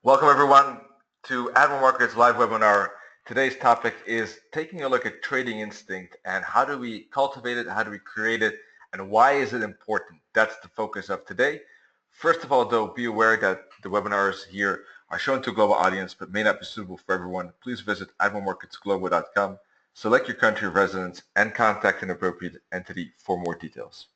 Welcome everyone to Admiral Markets live webinar. Today's topic is taking a look at trading instinct and how do we cultivate it, how do we create it, and why is it important? That's the focus of today. First of all, though, be aware that the webinars here are shown to a global audience but may not be suitable for everyone. Please visit admiralmarketsglobal.com, select your country of residence, and contact an appropriate entity for more details.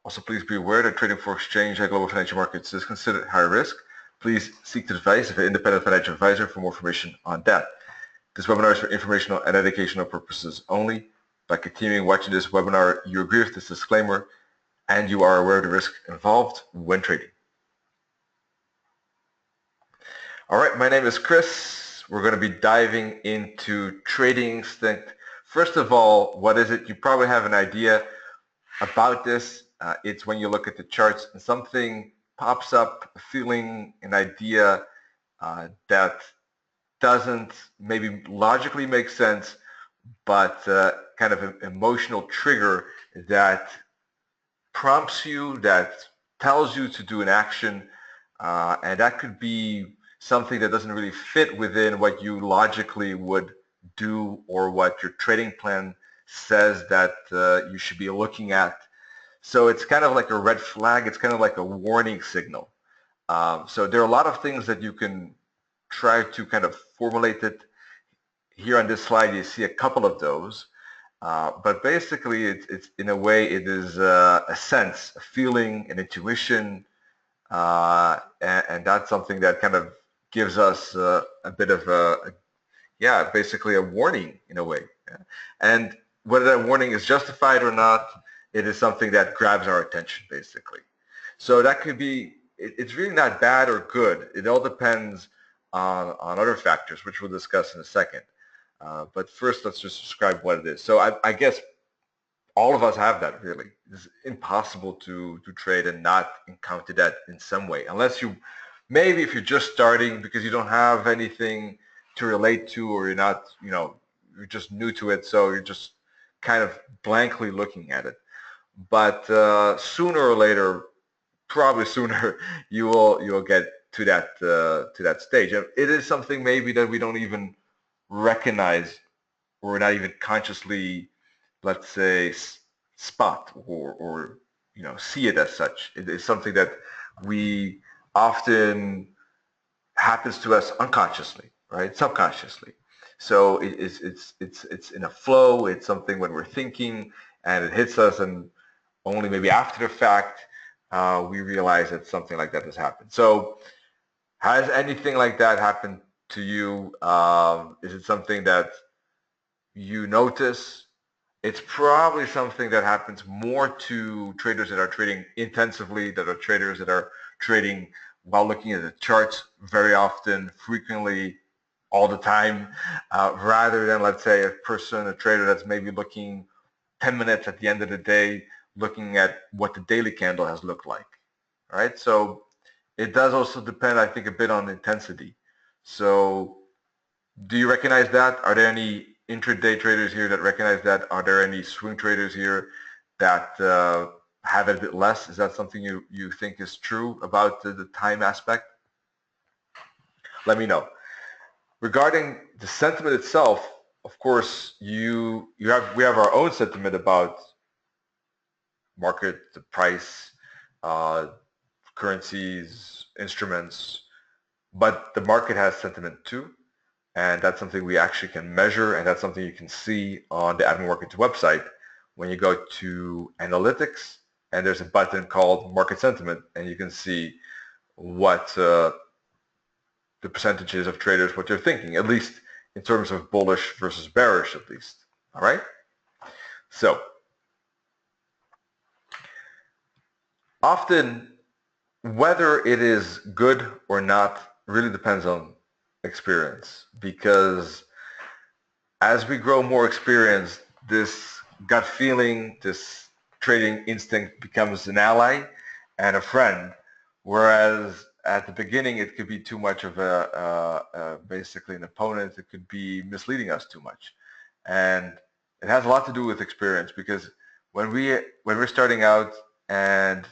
Also, please be aware that trading for exchange and global financial markets is considered high risk. Please seek the advice of an independent financial advisor for more information on that. This webinar is for informational and educational purposes only. By continuing watching this webinar, you agree with this disclaimer and you are aware of the risk involved when trading. All right, my name is Chris. We're going to be diving into trading instinct. First of all, what is it? You probably have an idea about this. It's when you look at the charts and something pops up, a feeling, an idea that doesn't maybe logically make sense, but kind of an emotional trigger that prompts you, that tells you to do an action, and that could be something that doesn't really fit within what you logically would do or what your trading plan says that you should be looking at. So it's kind of like a red flag. It's kind of like a warning signal. So there are a lot of things that you can try to kind of formulate it. Here on this slide, you see a couple of those. But basically, it's in a way, it is a sense, a feeling, an intuition, and that's something that kind of gives us a bit of yeah, basically a warning in a way. And whether that warning is justified or not, it is something that grabs our attention, basically. So that could be, it's really not bad or good. It all depends on other factors, which we'll discuss in a second. But first, let's just describe what it is. So I guess all of us have that, really. It's impossible to trade and not encounter that in some way, unless you, maybe if you're just starting because you don't have anything to relate to, or you're not, you're just new to it, so you're just kind of blankly looking at it. But sooner or later, probably sooner, you'll get to that stage. And it is something maybe that we don't even recognize, or not even consciously, let's say, spot or see it as such. It is something that we often happens to us unconsciously, right? Subconsciously. So it's in a flow. It's something when we're thinking and it hits us, and only maybe after the fact we realize that something like that has happened. So has anything like that happened to you? Is it something that you notice? It's probably something that happens more to traders that are trading intensively, that are traders that are trading while looking at the charts very often, frequently, all the time, rather than, let's say, a trader that's maybe looking 10 minutes at the end of the day, looking at what the daily candle has looked like, all right? So it does also depend, I think, a bit on intensity. So do you recognize that? Are there any intraday traders here that recognize that? Are there any swing traders here that have it a bit less? Is that something you think is true about the time aspect? Let me know. Regarding the sentiment itself, of course, we have our own sentiment about market, the price, uh, currencies, instruments, but the market has sentiment too. And that's something we actually can measure, and that's something you can see on the Admiral Markets website when you go to analytics, and there's a button called market sentiment, and you can see what the percentages of traders, what they're thinking, at least in terms of bullish versus bearish, at least. All right. So often, whether it is good or not really depends on experience, because as we grow more experienced, this gut feeling, this trading instinct becomes an ally and a friend, whereas at the beginning it could be too much of basically an opponent. It could be misleading us too much, and it has a lot to do with experience, because when we're starting out and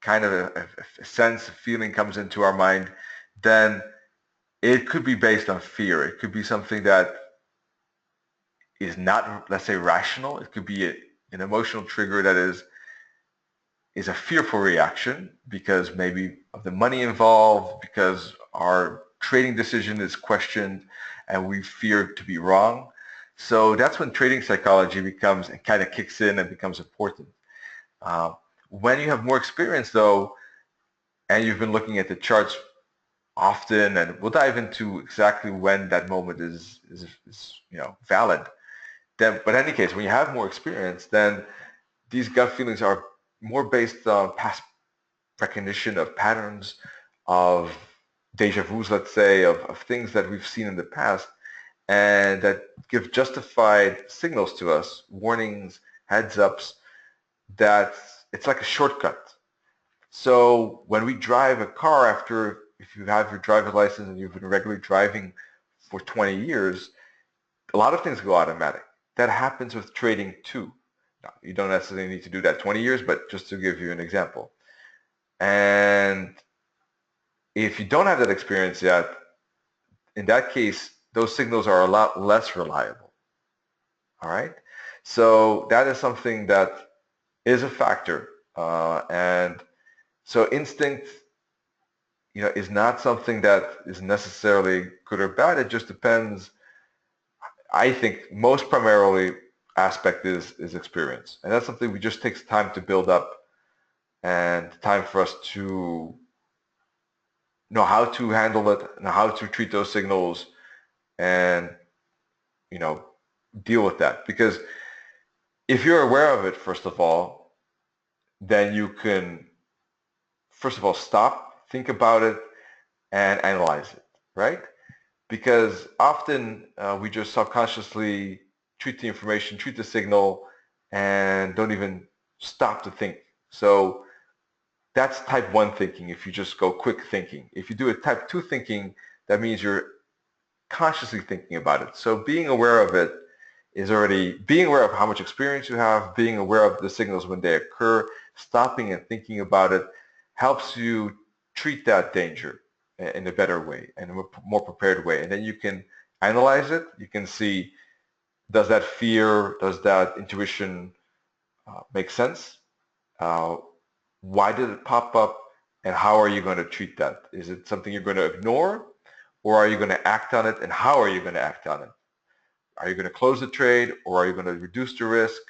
kind of a sense, a feeling comes into our mind, then it could be based on fear. It could be something that is not, let's say, rational. It could be an emotional trigger that is a fearful reaction because maybe of the money involved, because our trading decision is questioned and we fear to be wrong. So that's when trading psychology becomes, it kind of kicks in and becomes important. Uh, when you have more experience though, and you've been looking at the charts often, and we'll dive into exactly when that moment is valid. Then, but in any case, when you have more experience, then these gut feelings are more based on past recognition of patterns, of deja vus, let's say, of things that we've seen in the past, and that give justified signals to us, warnings, heads ups, that it's like a shortcut. So when we drive a car after, if you have your driver's license and you've been regularly driving for 20 years, a lot of things go automatic. That happens with trading too. Now, you don't necessarily need to do that 20 years, but just to give you an example. And if you don't have that experience yet, in that case, those signals are a lot less reliable. All right? So that is something that is a factor. And so instinct, is not something that is necessarily good or bad. It just depends. I think most primarily aspect is experience. And that's something we just takes time to build up and time for us to know how to handle it, know how to treat those signals, and you know deal with that. Because if you're aware of it, first of all, then you can first of all stop, think about it, and analyze it, right? Because often we just subconsciously treat the information, treat the signal, and don't even stop to think. So that's type 1 thinking if you just go quick thinking. If you do a type 2 thinking, that means you're consciously thinking about it. So being aware of it is already being aware of how much experience you have, being aware of the signals when they occur, stopping and thinking about it helps you treat that danger in a better way and a more prepared way. And then you can analyze it. You can see, does that fear, does that intuition make sense? Why did it pop up? And how are you going to treat that? Is it something you're going to ignore? Or are you going to act on it? And how are you going to act on it? Are you going to close the trade, or are you going to reduce the risk?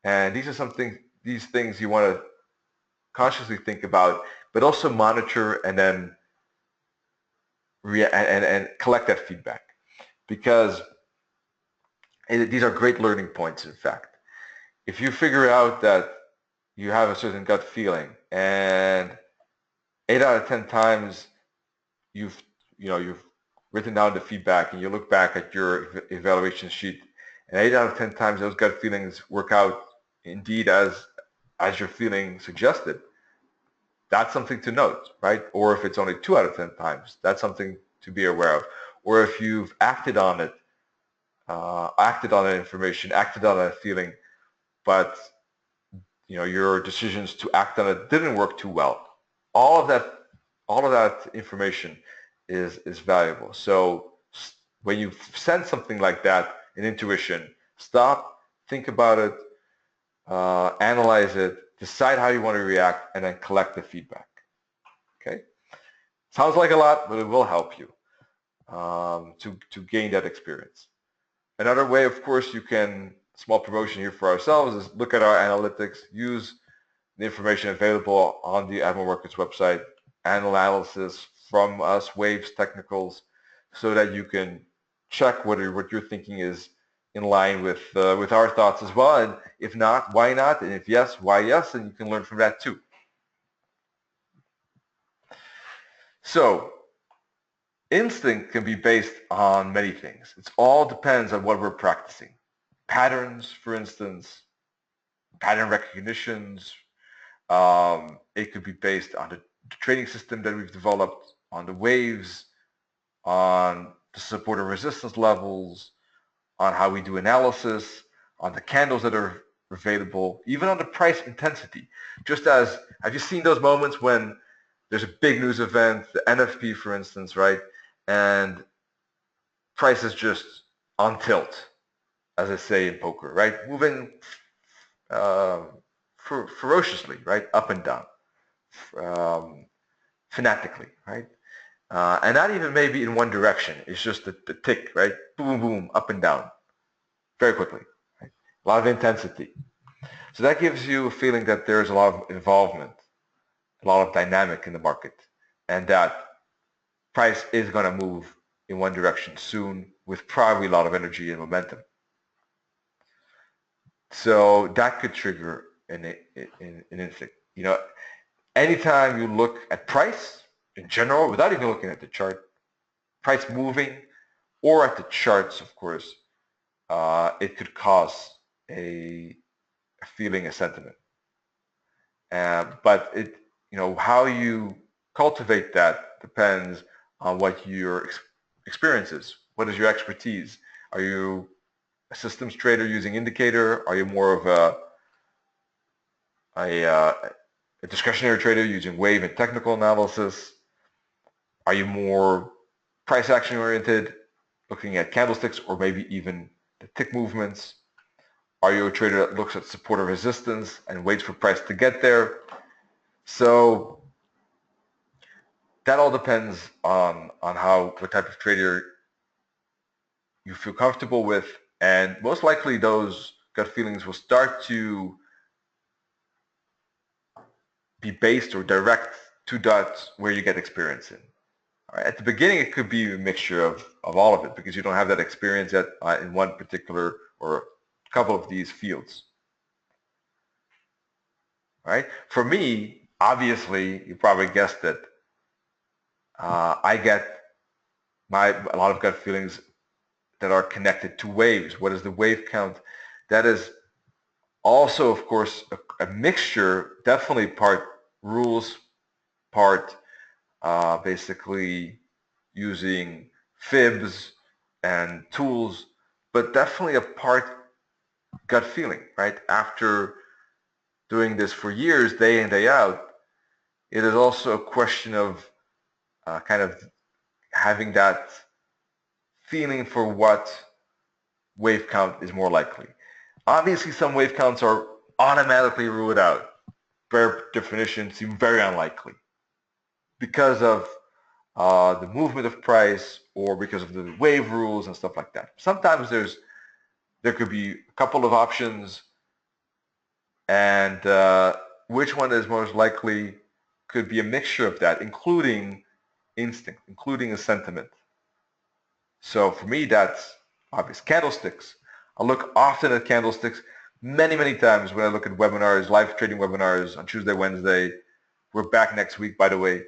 And these things you want to consciously think about, but also monitor and then and collect that feedback, because these are great learning points. In fact, if you figure out that you have a certain gut feeling, and 8 out of 10 times you've you've written down the feedback and you look back at your evaluation sheet, and 8 out of 10 times those gut feelings work out indeed as your feeling suggested, that's something to note, right? Or if it's only 2 out of 10 times, that's something to be aware of. Or if you've acted on it, acted on that information, acted on that feeling, but your decisions to act on it didn't work too well. All of that information is valuable. So when you sense something like that, an intuition, stop, think about it, analyze it, decide how you want to react, and then collect the feedback. Okay? Sounds like a lot, but it will help you to gain that experience. Another way, of course, you can, small promotion here for ourselves, is look at our analytics, use the information available on the Admiral Markets website, analysis from us, waves, technicals, so that you can check whether what you're thinking is in line with our thoughts as well. And if not, why not? And if yes, why yes? And you can learn from that too. So instinct can be based on many things. It all depends on what we're practicing. Patterns, for instance, pattern recognitions. It could be based on the trading system that we've developed, on the waves, on the support and resistance levels, on how we do analysis, on the candles that are available, even on the price intensity. Just as, have you seen those moments when there's a big news event, the NFP for instance, right? And price is just on tilt, as I say in poker, right? Moving uh, ferociously, right? Up and down, um, fanatically, right? And not even maybe in one direction. It's just the tick, right? Boom, boom, up and down, very quickly. Right? A lot of intensity. So that gives you a feeling that there's a lot of involvement, a lot of dynamic in the market, and that price is going to move in one direction soon with probably a lot of energy and momentum. So that could trigger an instinct. You know, anytime you look at price in general, without even looking at the chart, price moving, or at the charts, of course, it could cause a feeling, a sentiment. But how you cultivate that depends on what your experience is. What is your expertise? Are you a systems trader using indicator? Are you more of a discretionary trader using wave and technical analysis? Are you more price action oriented, looking at candlesticks or maybe even the tick movements? Are you a trader that looks at support or resistance and waits for price to get there? So that all depends on what type of trader you feel comfortable with, and most likely those gut feelings will start to be based or direct to dots where you get experience in. All right. At the beginning, it could be a mixture of all of it because you don't have that experience yet in one particular or a couple of these fields. All right. For me, obviously, you probably guessed it. I get a lot of gut feelings that are connected to waves. What is the wave count? That is also, of course, a mixture, definitely part rules, part basically using fibs and tools, but definitely a part gut feeling, right? After doing this for years, day in, day out, it is also a question of kind of having that feeling for what wave count is more likely. Obviously, some wave counts are automatically ruled out. Per definition, seem very unlikely because of the movement of price or because of the wave rules and stuff like that. Sometimes there could be a couple of options, and which one is most likely could be a mixture of that, including instinct, including a sentiment. So for me, that's obvious. Candlesticks. I look often at candlesticks many, many times when I look at webinars, live trading webinars on Tuesday, Wednesday. We're back next week, by the way.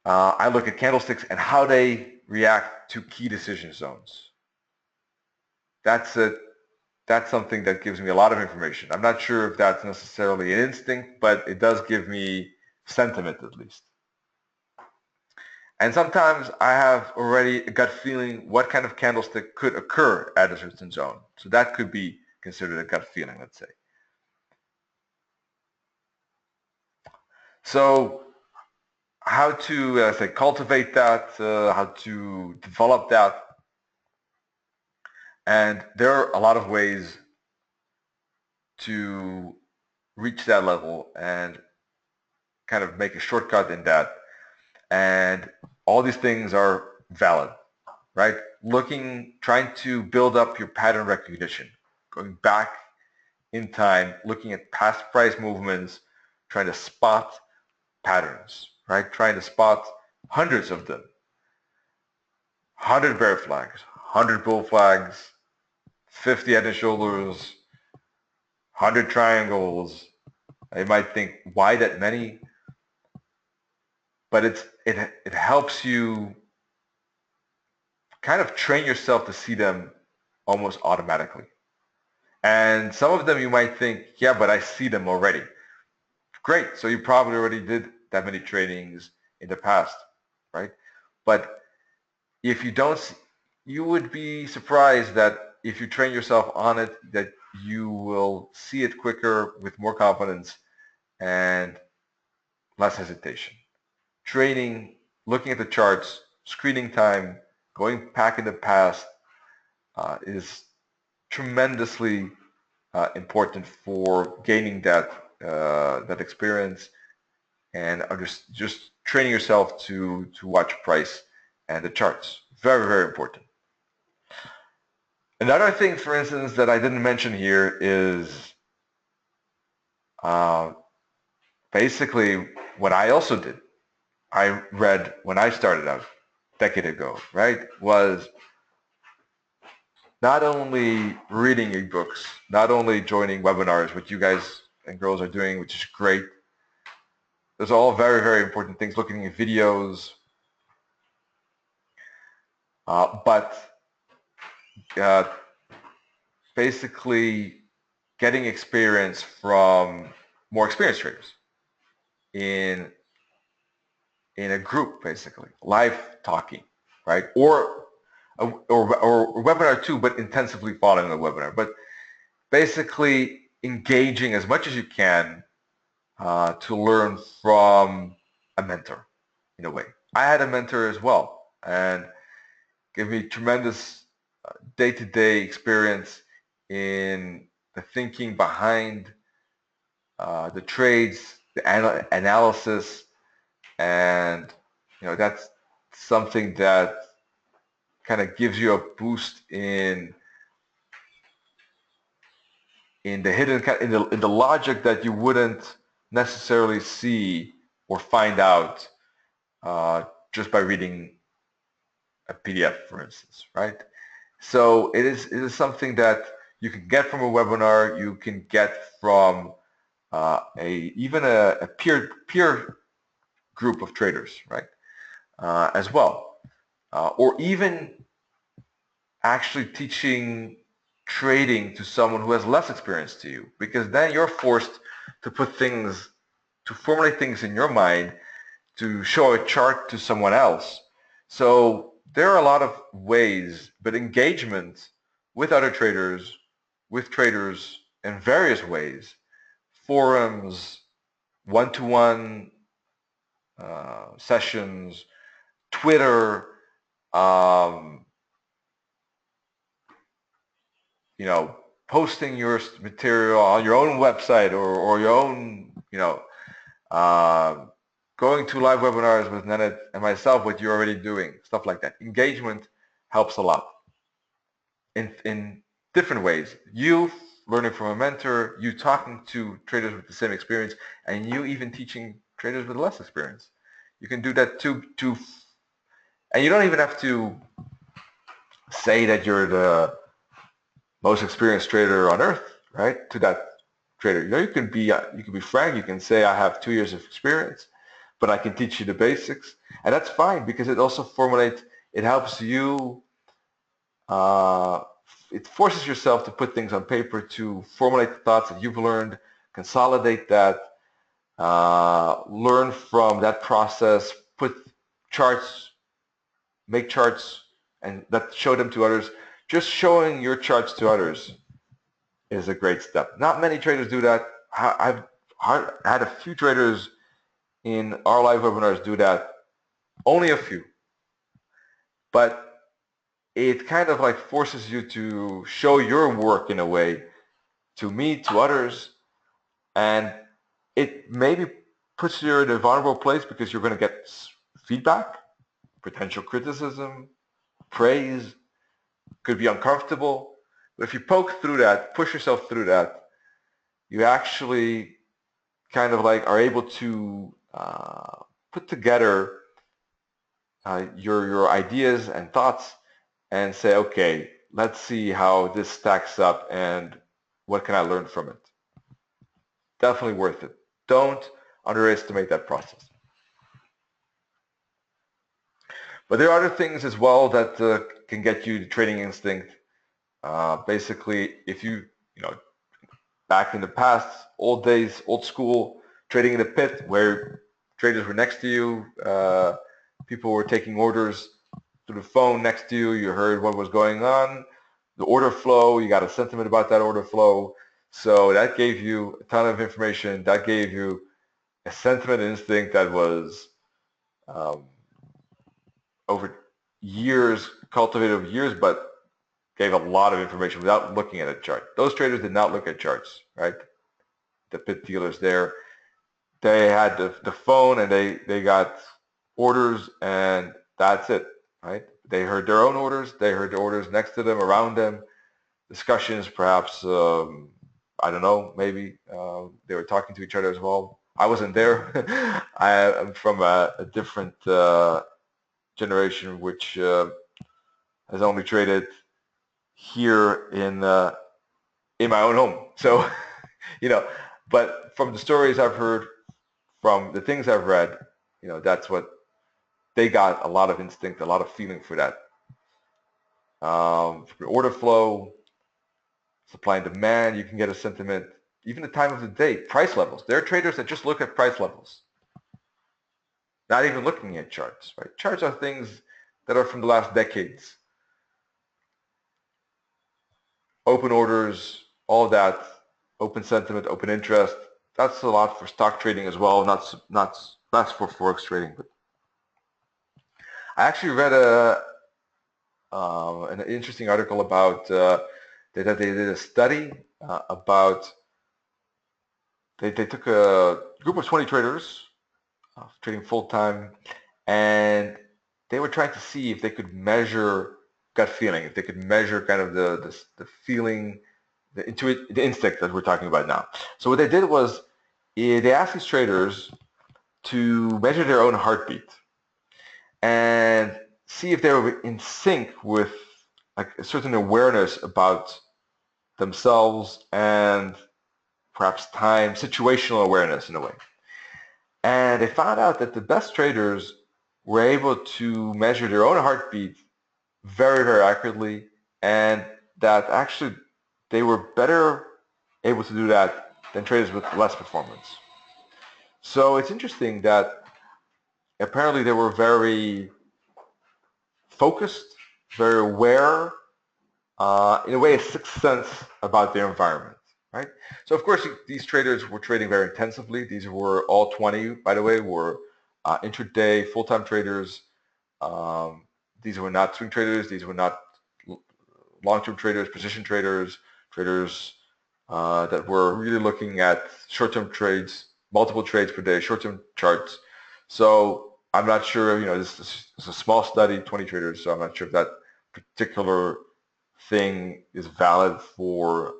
I look at candlesticks and how they react to key decision zones. That's something that gives me a lot of information. I'm not sure if that's necessarily an instinct, but it does give me sentiment at least. And sometimes I have already a gut feeling what kind of candlestick could occur at a certain zone. So that could be considered a gut feeling, let's say. So how to say cultivate that, how to develop that. And there are a lot of ways to reach that level and kind of make a shortcut in that. And all these things are valid, right? Trying to build up your pattern recognition, going back in time, looking at past price movements, trying to spot patterns, right? Trying to spot hundreds of them. 100 bear flags, 100 bull flags, 50 head and shoulders, 100 triangles. You might think, why that many? But it helps you kind of train yourself to see them almost automatically. And some of them you might think, yeah, but I see them already. Great, so you probably already did that many trainings in the past, right? But if you don't, you would be surprised that if you train yourself on it, that you will see it quicker with more confidence and less hesitation. Training, looking at the charts, screening time, going back in the past is tremendously important for gaining that experience and just training yourself to watch price and the charts. Very, very important. Another thing, for instance, that I didn't mention here is uh, basically what I also did. I read when I started out a decade ago, right, was not only reading ebooks, not only joining webinars, which you guys and girls are doing, which is great. Those are all very, very important things, looking at videos, but uh, basically getting experience from more experienced traders in a group, basically, live talking, right? Or a webinar too, but intensively following the webinar. But basically engaging as much as you can to learn from a mentor in a way. I had a mentor as well and gave me tremendous day-to-day experience in the thinking behind the trades, the analysis, and that's something that kind of gives you a boost in the hidden in the logic that you wouldn't necessarily see or find out just by reading a PDF, for instance, right? So it is something that you can get from a webinar, you can get from even a peer group of traders, right? As well, or even actually teaching trading to someone who has less experience to you, because then you're forced to formulate things in your mind to show a chart to someone else. So there are a lot of ways, but engagement with other traders, with traders in various ways, forums, one-to-one sessions, Twitter, um, posting your material on your own website or your own, uh, going to live webinars with Nenad and myself, what you're already doing, stuff like that. Engagement helps a lot in different ways. You learning from a mentor, you talking to traders with the same experience, and you even teaching traders with less experience. You can do that too, and you don't even have to say that you're the most experienced trader on earth, right? To that trader, you can be frank. You can say, I have 2 years of experience, but I can teach you the basics, and that's fine because it also formulates. It helps you. It forces yourself to put things on paper, to formulate the thoughts that you've learned, consolidate that, learn from that process, put charts, make charts, and show them to others. Just showing your charts to others is a great step. Not many traders do that. I've had a few traders in our live webinars do that, only a few. But it kind of like forces you to show your work in a way to me, to others, and it maybe puts you in a vulnerable place because you're going to get feedback, potential criticism, praise, could be uncomfortable. But if you poke through that, push yourself through that, you actually kind of like are able to put together your ideas and thoughts and say, okay, let's see how this stacks up and what can I learn from it. Definitely worth it. Don't underestimate that process. But there are other things as well that can get you the trading instinct. Basically, if back in the past, old days, old school, trading in the pit where traders were next to you, people were taking orders through the phone next to you, you heard what was going on. the order flow. You got a sentiment about that order flow. So that gave you a ton of information. That gave you a sentiment instinct that was um, over years, cultivated over years, but gave a lot of information without looking at a chart. Those traders did not look at charts, right? The pit dealers there, they had the phone and they got orders and that's it, right? They heard their own orders. They heard the orders next to them, around them, discussions, perhaps, I don't know, maybe they were talking to each other as well. I wasn't there. I'm from a different generation, which has only traded here in my own home. So, you know, but from the stories I've heard, from the things I've read, that's what they got, a lot of instinct, a lot of feeling for that. For order flow, supply and demand, you can get a sentiment, even the time of the day, price levels. There are traders that just look at price levels, not even looking at charts, right? Charts are things that are from the last decades. Open orders, all of that, open sentiment, open interest, that's a lot for stock trading as well, not for forex trading. But I actually read an interesting article about that they did a study about they took a group of 20 traders trading full time, and they were trying to see if they could measure gut feeling, if they could measure kind of the feeling, the instinct that we're talking about now. So what they did was they asked these traders to measure their own heartbeat and see if they were in sync with like a certain awareness about themselves and perhaps time, situational awareness in a way. And they found out that the best traders were able to measure their own heartbeat very, very accurately, and that actually they were better able to do that than traders with less performance. So it's interesting that apparently they were very focused, very aware, in a way, a sixth sense about their environment, right? So of course, these traders were trading very intensively. These were all 20, by the way, were intraday full-time traders. These were not swing traders. These were not long-term traders, position traders, traders that were really looking at short-term trades, multiple trades per day, short-term charts. So I'm not sure, this is a small study, 20 traders, so I'm not sure if that particular thing is valid for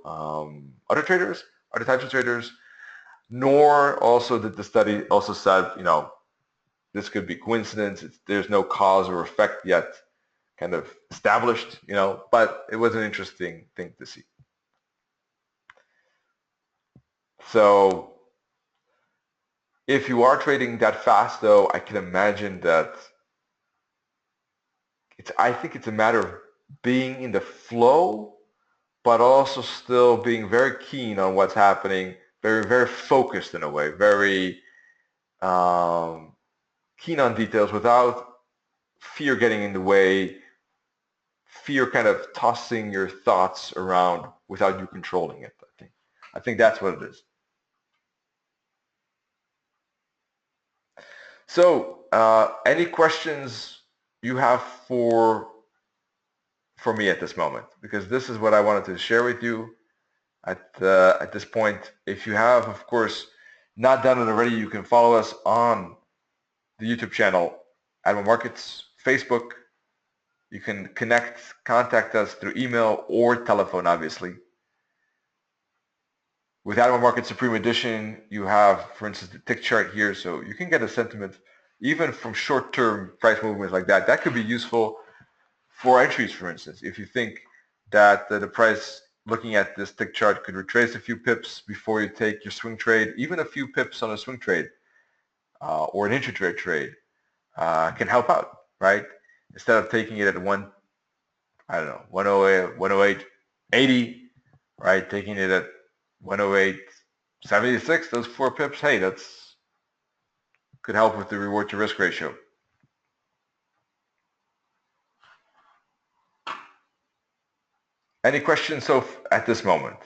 other traders, other types of traders, nor also did the study also said, this could be coincidence. There's no cause or effect yet kind of established, but it was an interesting thing to see. So if you are trading that fast, though, I can imagine that I think it's a matter of being in the flow, but also still being very keen on what's happening, very, very focused in a way, very keen on details without fear getting in the way, fear kind of tossing your thoughts around without you controlling it. I think that's what it is. So, any questions you have for me at this moment? Because this is what I wanted to share with you at this point. If you have, of course, not done it already, you can follow us on the YouTube channel, Admiral Markets, Facebook. You can contact us through email or telephone, obviously. With Admiral Market Supreme Edition, you have, for instance, the tick chart here, so you can get a sentiment even from short-term price movements like that. That could be useful for entries, for instance. If you think that the price, looking at this tick chart, could retrace a few pips before you take your swing trade, even a few pips on a swing trade or an intraday trade can help out, right? Instead of taking it at 108, 108, 80, right? Taking it at 108, 76, those 4 pips, hey, that's could help with the reward to risk ratio. Any questions so at this moment?